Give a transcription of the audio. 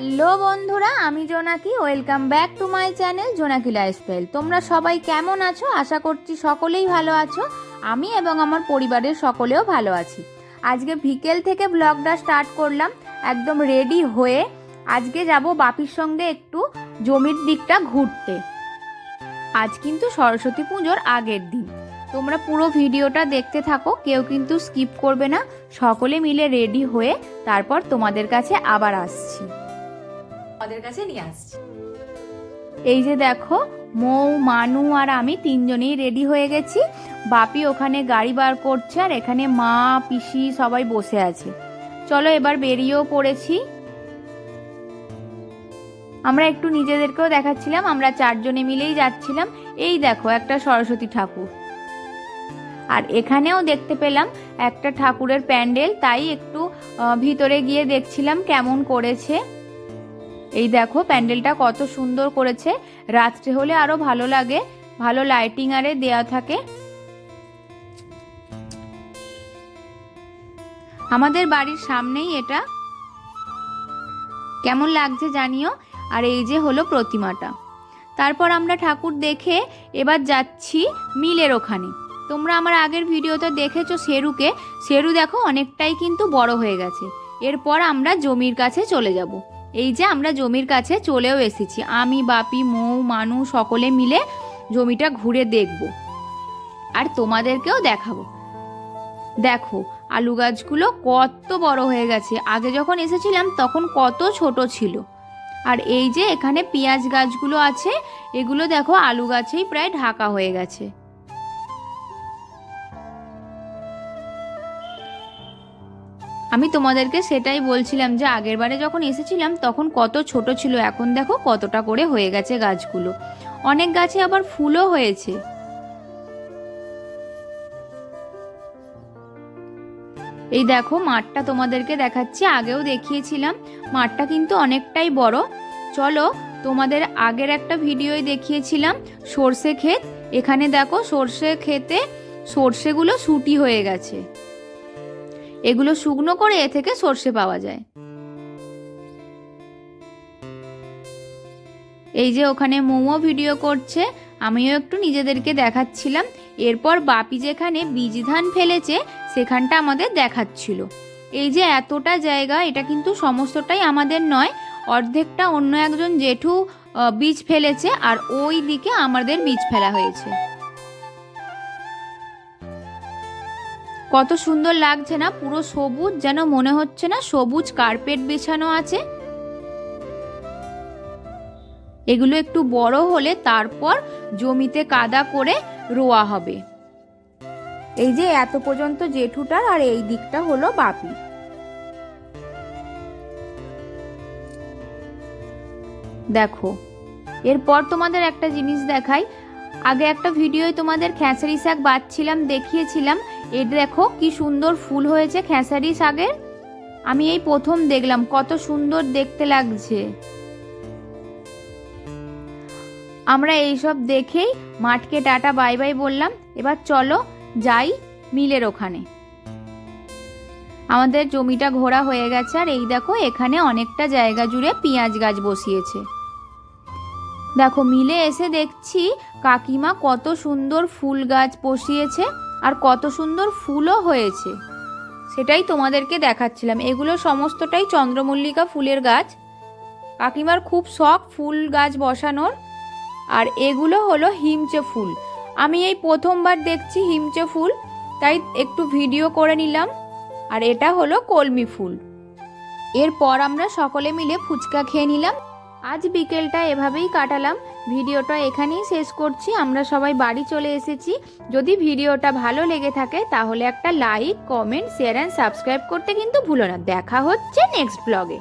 Hello বন্ধুরা, আমি জোনাকি। Welcome back to my channel জোনাকি লাইফস্টাইল। তোমরা সবাই কেমন আছো? আশা করছি সকলেই ভালো আছো। আমি এবং আমার পরিবারের সকলেও ভালো আছি। আজকে বিকেল থেকে ব্লগটা স্টার্ট করলাম, একদম রেডি হয়ে। আজকে যাব বাপির সঙ্গে একটু জমির দিকটা ঘুরতে। আজ কিন্তু সরস্বতী পুজোর আগের দিন। তোমরা পুরো ভিডিওটা দেখতে থাকো, কেউ কিন্তু স্কিপ করবে না। সকলে মিলে রেডি হয়ে তারপর তোমাদের কাছে আবার আসছি, তোমাদের কাছে নিয়ে আসছি। এই যে দেখো, মৌ, মানু আর আমি তিনজনেই রেডি হয়ে গেছি। বাপি ওখানে গাড়ি বার করছে আর এখানে মা, পিসি সবাই বসে আছে। চলো এবার বেরিয়েও পড়েছি। আমরা একটু নিজেদেরকেও দেখাচ্ছিলাম, আমরা চারজনে মিলেই যাচ্ছিলাম। এই দেখো একটা সরস্বতী ঠাকুর, আর এখানেও দেখতে পেলাম একটা ঠাকুরের প্যান্ডেল, তাই একটু ভিতরে গিয়ে দেখছিলাম কেমন করেছে। এই দেখো প্যান্ডেলটা কত সুন্দর করেছে, রাত্রে হলে আরো ভালো লাগে, ভালো লাইটিং আরে দেয়া থাকে। আমাদের বাড়ির সামনেই এটা, কেমন লাগছে জানিও। আর এই যে হলো প্রতিমাটা। তারপর আমরা ঠাকুর দেখে এবার যাচ্ছি মিলের ওখানে। তোমরা আমার আগের ভিডিওতে দেখেছো শেরুকে, শেরু দেখো অনেকটাই কিন্তু বড় হয়ে গেছে। এরপর আমরা জমির কাছে চলে যাব। এই যে আমরা জমির কাছে চলেও এসেছি, আমি, বাপি, মৌ, মানু সকলে মিলে জমিটা ঘুরে দেখব আর তোমাদেরকেও দেখাবো। দেখো আলু গাছগুলো কত বড় হয়ে গেছে, আগে যখন এসেছিলাম তখন কত ছোট ছিল। আর এই যে এখানে পেঁয়াজ গাছগুলো আছে, এগুলো দেখো আলু গাছেই প্রায় ঢাকা হয়ে গেছে। আমি তোমাদেরকে সেটাই বলছিলাম যে আগের বারে যখন এসেছিলাম তখন কত ছোট ছিল, এখন দেখো কতটা করে হয়ে গেছে গাছগুলো। অনেক গাছে আবার ফুলও হয়েছে। এই দেখো মাঠটা তোমাদেরকে দেখাচ্ছি, আগেও দেখিয়েছিলাম। মাঠটা কিন্তু অনেকটাই বড়। চলো, তোমাদের আগের একটা ভিডিওয় দেখিয়েছিলাম সর্ষে ক্ষেত। এখানে দেখো সর্ষে ক্ষেতে সর্ষেগুলো শুটি হয়ে গেছে, এগুলো শুকনো করে এ থেকে সর্ষে পাওয়া যায়। এই যে ওখানে মোমো ভিডিও করছে, আমিও একটু নিজেদেরকে দেখাচ্ছিলাম। এরপর বাপি যেখানে বীজ ধান ফেলেছে সেখানটা আমাদের দেখাচ্ছিল। এই যে এতটা জায়গা, এটা কিন্তু সমস্তটাই আমাদের নয়, অর্ধেকটা অন্য একজন জেঠু বীজ ফেলেছে আর ওই দিকে আমাদের বীজ ফেলা হয়েছে। কত সুন্দর লাগছে না, পুরো সবুজ, যেন মনে হচ্ছে না সবুজ কার্পেট বিছানো আছে। এগুলো একটু বড় হলে তারপর জমিতে কাদা করে রোয়া হবে। এই যে এত পর্যন্ত জেঠুটার, আর এই দিকটা হলো বাপি। দেখো এরপর তোমাদের একটা জিনিস দেখাই। আগে একটা ভিডিওয় তোমাদের খেসারি শাক বাছছিলাম, দেখিয়েছিলাম। এ দেখো কি সুন্দর ফুল হয়েছে খেসারি শাকের। আমি এই প্রথম দেখলাম, কত সুন্দর দেখতে লাগছে। আমরা এইসব দেখেই মাঠকে টাটা বাই বাই বললাম। এবার চলো যাই মিলের ওখানে। আমাদের জমিটা ঘোরা হয়ে গেছে, আর এই দেখো এখানে অনেকটা জায়গা জুড়ে পেঁয়াজ গাছ বসিয়েছে। দেখো মিলে এসে দেখছি কাকিমা কত সুন্দর ফুল গাছ বসিয়েছে, আর কত সুন্দর ফুলও হয়েছে, সেটাই তোমাদেরকে দেখাচ্ছিলাম। এগুলো সমস্তটাই চন্দ্রমল্লিকা ফুলের গাছ। কাকিমার খুব শখ ফুল গাছ বসানোর। আর এগুলো হলো হিমচে ফুল। আমি এই প্রথমবার দেখছি হিমচে ফুল, তাই একটু ভিডিও করে নিলাম। আর এটা হলো কলমি ফুল। এরপর আমরা সকলে মিলে ফুচকা খেয়ে নিলাম। আজ বিকেলটা এভাবেই কাটালাম। ভিডিওটা এখানেই শেষ করছি, আমরা সবাই বাড়ি চলে এসেছি। যদি ভিডিওটা ভালো লেগে থাকে তাহলে একটা like, comment, share and subscribe করতে কিন্তু ভুলো না। দেখা হচ্ছে নেক্সট ব্লগে।